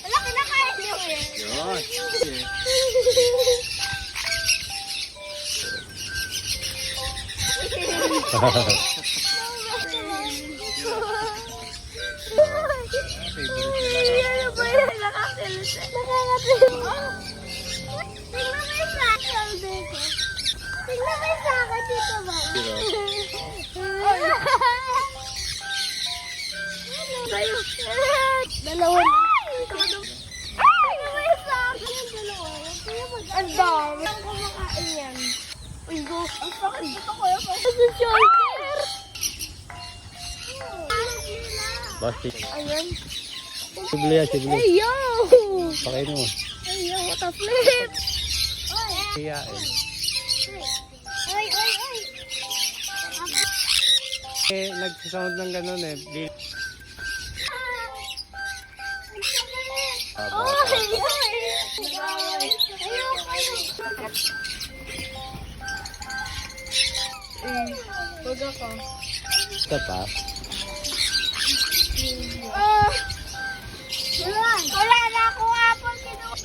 Wala, kinakain niyo yan. Yun. Ano ba yan? Nakakilita. Tingnan mo yung sa akin dito ba? Kayo. Dalawa. Tingnan mo yung sa akin yung dalawa. Ang dami. Ang kumakain yan. Uy, go. Ang sakit dito ko yung sa shoulder. Bastik. Ayan. Sibli yan, sibli. Ayaw! Pakain mo. Ayaw, what a flip! Kaya eh. Ay, ay, ay! Eh, nagsasound ng ganun eh. Oh, ayaw! Ayaw, ayaw! Huwag ako. Ito pa. Wala na akong apple kinuha.